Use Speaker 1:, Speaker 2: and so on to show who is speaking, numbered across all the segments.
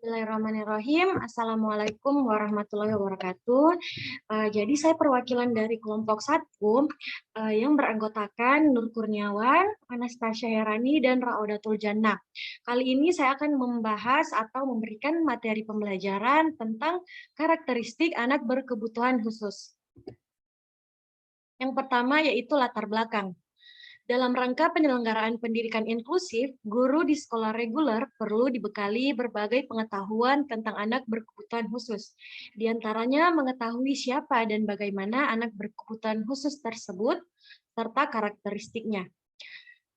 Speaker 1: Bismillahirrahmanirrahim. Assalamualaikum warahmatullahi wabarakatuh. Jadi saya perwakilan dari kelompok 1 yang beranggotakan Nur Kurniawan, Anastasia Herani, dan Raudatul Jannah. Kali ini saya akan membahas atau memberikan materi pembelajaran tentang karakteristik anak berkebutuhan khusus. Yang pertama yaitu latar belakang. Dalam rangka penyelenggaraan pendidikan inklusif, guru di sekolah reguler perlu dibekali berbagai pengetahuan tentang anak berkebutuhan khusus. Di antaranya mengetahui siapa dan bagaimana anak berkebutuhan khusus tersebut, serta karakteristiknya.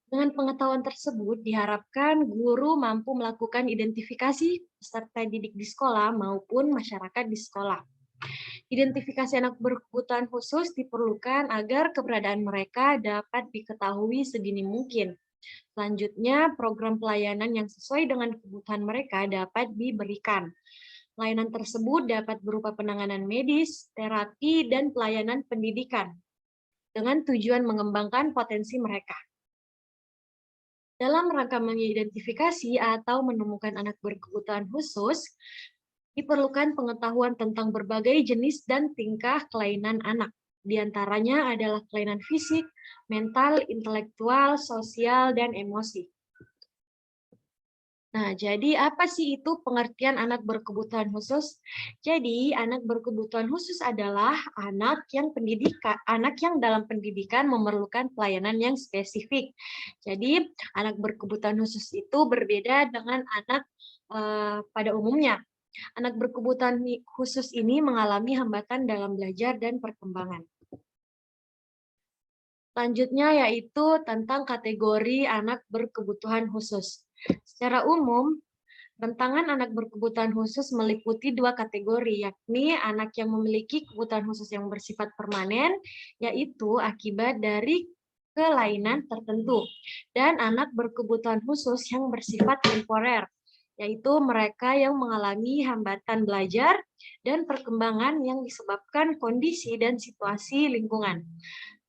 Speaker 1: Dengan pengetahuan tersebut, diharapkan guru mampu melakukan identifikasi peserta didik di sekolah maupun masyarakat di sekolah. Identifikasi anak berkebutuhan khusus diperlukan agar keberadaan mereka dapat diketahui sedini mungkin. Selanjutnya, program pelayanan yang sesuai dengan kebutuhan mereka dapat diberikan. Layanan tersebut dapat berupa penanganan medis, terapi, dan pelayanan pendidikan dengan tujuan mengembangkan potensi mereka. Dalam rangka mengidentifikasi atau menemukan anak berkebutuhan khusus, diperlukan pengetahuan tentang berbagai jenis dan tingkah kelainan anak. Di antaranya adalah kelainan fisik, mental, intelektual, sosial, dan emosi. Nah, jadi apa sih itu pengertian anak berkebutuhan khusus? Jadi, anak berkebutuhan khusus adalah anak yang dalam pendidikan memerlukan pelayanan yang spesifik. Jadi, anak berkebutuhan khusus itu berbeda dengan anak pada umumnya. Anak berkebutuhan khusus ini mengalami hambatan dalam belajar dan perkembangan. Selanjutnya yaitu tentang kategori anak berkebutuhan khusus. Secara umum, rentangan anak berkebutuhan khusus meliputi 2 kategori, yakni anak yang memiliki kebutuhan khusus yang bersifat permanen, yaitu akibat dari kelainan tertentu, dan anak berkebutuhan khusus yang bersifat temporer, yaitu mereka yang mengalami hambatan belajar dan perkembangan yang disebabkan kondisi dan situasi lingkungan.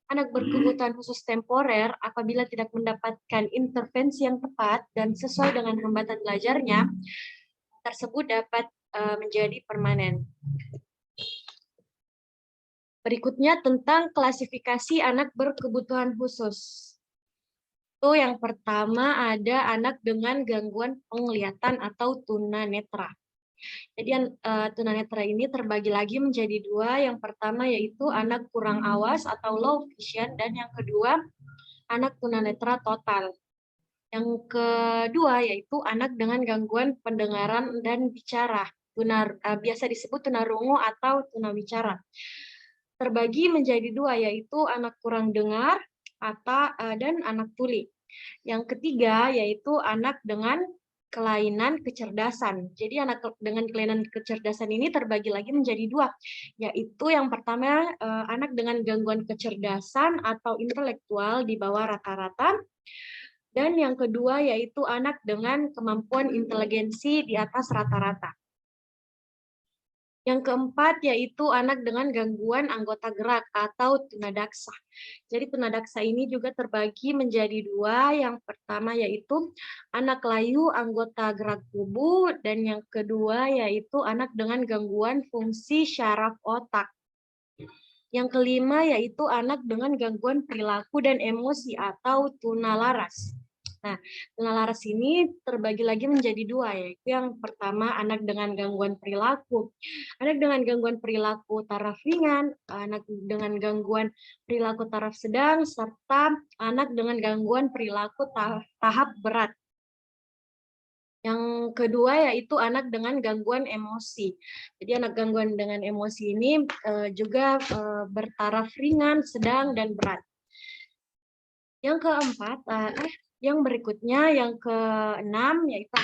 Speaker 1: Anak berkebutuhan khusus temporer apabila tidak mendapatkan intervensi yang tepat dan sesuai dengan hambatan belajarnya, tersebut dapat menjadi permanen. Berikutnya tentang klasifikasi anak berkebutuhan khusus. Itu yang pertama ada anak dengan gangguan penglihatan atau tunanetra. Jadi tunanetra ini terbagi lagi menjadi 2. Yang pertama yaitu anak kurang awas atau low vision, dan yang kedua anak tunanetra total. Yang kedua yaitu anak dengan gangguan pendengaran dan bicara, biasa disebut tunarungu atau tunawicara. Terbagi menjadi 2 yaitu anak kurang dengar dan anak tuli. Yang ketiga yaitu anak dengan kelainan kecerdasan. Jadi anak dengan kelainan kecerdasan ini terbagi lagi menjadi 2, yaitu yang pertama anak dengan gangguan kecerdasan atau intelektual di bawah rata-rata, dan yang kedua yaitu anak dengan kemampuan inteligensi di atas rata-rata. Yang keempat yaitu anak dengan gangguan anggota gerak atau tunadaksa. Jadi tunadaksa ini juga terbagi menjadi 2. Yang pertama yaitu anak layu anggota gerak tubuh, dan yang kedua yaitu anak dengan gangguan fungsi syaraf otak. Yang kelima yaitu anak dengan gangguan perilaku dan emosi atau tunalaras. Nah, tunalaras ini terbagi lagi menjadi 2, yaitu yang pertama anak dengan gangguan perilaku. Anak dengan gangguan perilaku taraf ringan, anak dengan gangguan perilaku taraf sedang, serta anak dengan gangguan perilaku tahap berat. Yang kedua yaitu anak dengan gangguan emosi. Jadi anak gangguan dengan emosi ini juga bertaraf ringan, sedang, dan berat. Yang keempat, yang berikutnya yang keenam yaitu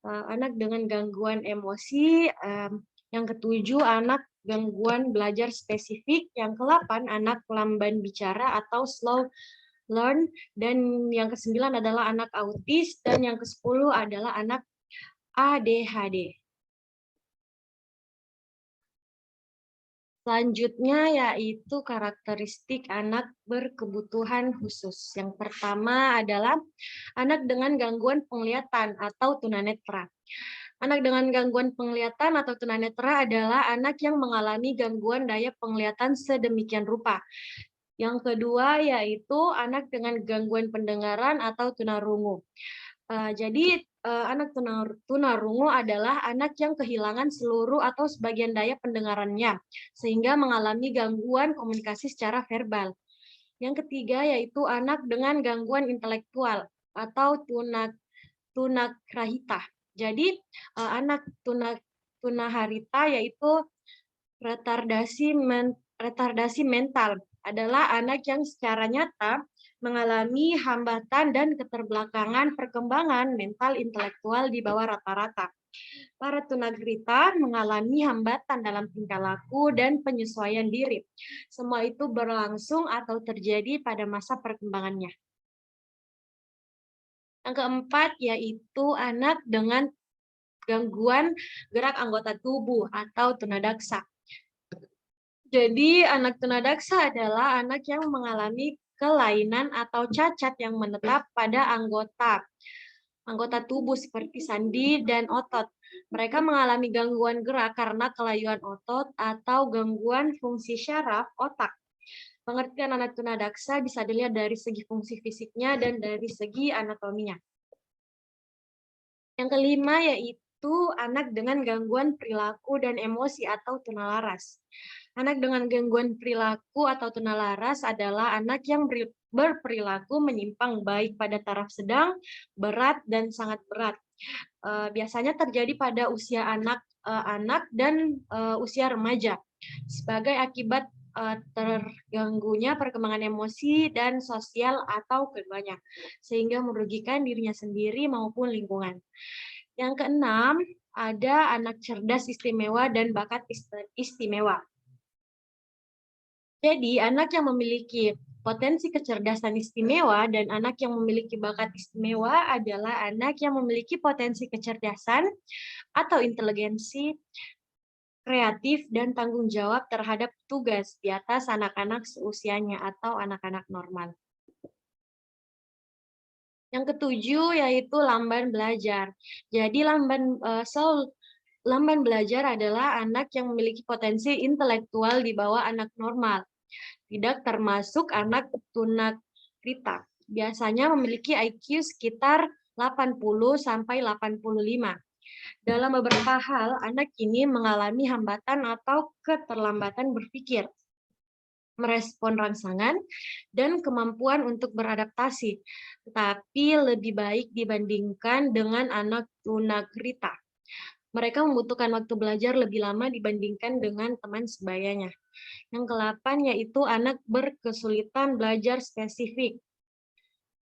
Speaker 1: anak dengan gangguan emosi. Yang ketujuh anak gangguan belajar spesifik. Yang ke-8 anak lamban bicara atau slow learn, dan yang ke-9 adalah anak autis, dan yang ke-10 adalah anak ADHD. Selanjutnya yaitu karakteristik anak berkebutuhan khusus. Yang pertama adalah anak dengan gangguan penglihatan atau tunanetra. Anak dengan gangguan penglihatan atau tunanetra adalah anak yang mengalami gangguan daya penglihatan sedemikian rupa. Yang kedua yaitu anak dengan gangguan pendengaran atau tunarungu. Anak tunarungu adalah anak yang kehilangan seluruh atau sebagian daya pendengarannya, sehingga mengalami gangguan komunikasi secara verbal. Yang ketiga yaitu anak dengan gangguan intelektual atau tunagrahita. Jadi anak tunaharita yaitu retardasi mental adalah anak yang secara nyata mengalami hambatan dan keterbelakangan perkembangan mental intelektual di bawah rata-rata. Para tunagrita mengalami hambatan dalam tingkah laku dan penyesuaian diri. Semua itu berlangsung atau terjadi pada masa perkembangannya. Yang keempat yaitu anak dengan gangguan gerak anggota tubuh atau tunadaksa. Jadi anak tunadaksa adalah anak yang mengalami kelainan atau cacat yang menetap pada anggota tubuh seperti sandi dan otot. Mereka mengalami gangguan gerak karena kelayuan otot atau gangguan fungsi syaraf otak. Pengertian anak tunadaksa bisa dilihat dari segi fungsi fisiknya dan dari segi anatominya. Yang kelima yaitu anak dengan gangguan perilaku dan emosi atau tunalaras. Anak dengan gangguan perilaku atau tunalaras adalah anak yang berperilaku menyimpang baik pada taraf sedang, berat, dan sangat berat. Biasanya terjadi pada usia anak dan usia remaja sebagai akibat terganggunya perkembangan emosi dan sosial atau keduanya, sehingga merugikan dirinya sendiri maupun lingkungan. Yang keenam, ada anak cerdas istimewa dan bakat istimewa. Jadi, anak yang memiliki potensi kecerdasan istimewa dan anak yang memiliki bakat istimewa adalah anak yang memiliki potensi kecerdasan atau inteligensi kreatif dan tanggung jawab terhadap tugas di atas anak-anak seusianya atau anak-anak normal. Yang ketujuh yaitu lamban belajar. Jadi lamban belajar adalah anak yang memiliki potensi intelektual di bawah anak normal. Tidak termasuk anak tunagrita. Biasanya memiliki IQ sekitar 80 sampai 85. Dalam beberapa hal, anak ini mengalami hambatan atau keterlambatan berpikir, merespon rangsangan, dan kemampuan untuk beradaptasi, tetapi lebih baik dibandingkan dengan anak tunagrita. Mereka membutuhkan waktu belajar lebih lama dibandingkan dengan teman sebayanya. Yang ke-8 yaitu anak berkesulitan belajar spesifik.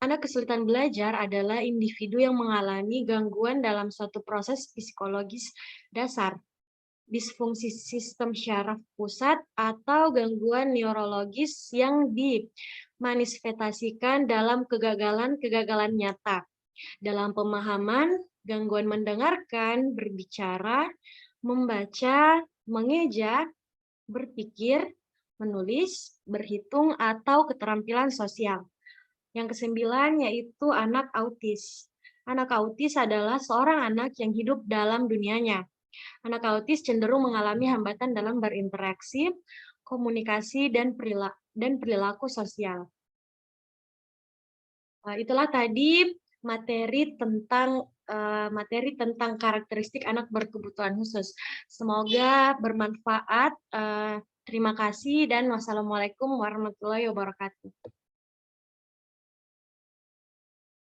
Speaker 1: Anak kesulitan belajar adalah individu yang mengalami gangguan dalam suatu proses psikologis dasar, disfungsi sistem syaraf pusat, atau gangguan neurologis yang dimanifestasikan dalam kegagalan nyata. Dalam pemahaman, gangguan mendengarkan, berbicara, membaca, mengeja, berpikir, menulis, berhitung, atau keterampilan sosial. Yang kesembilan yaitu anak autis. Anak autis adalah seorang anak yang hidup dalam dunianya. Anak autis cenderung mengalami hambatan dalam berinteraksi, komunikasi, dan perilaku sosial. Itulah tadi materi tentang karakteristik anak berkebutuhan khusus. Semoga bermanfaat. Terima kasih dan wassalamualaikum warahmatullahi wabarakatuh.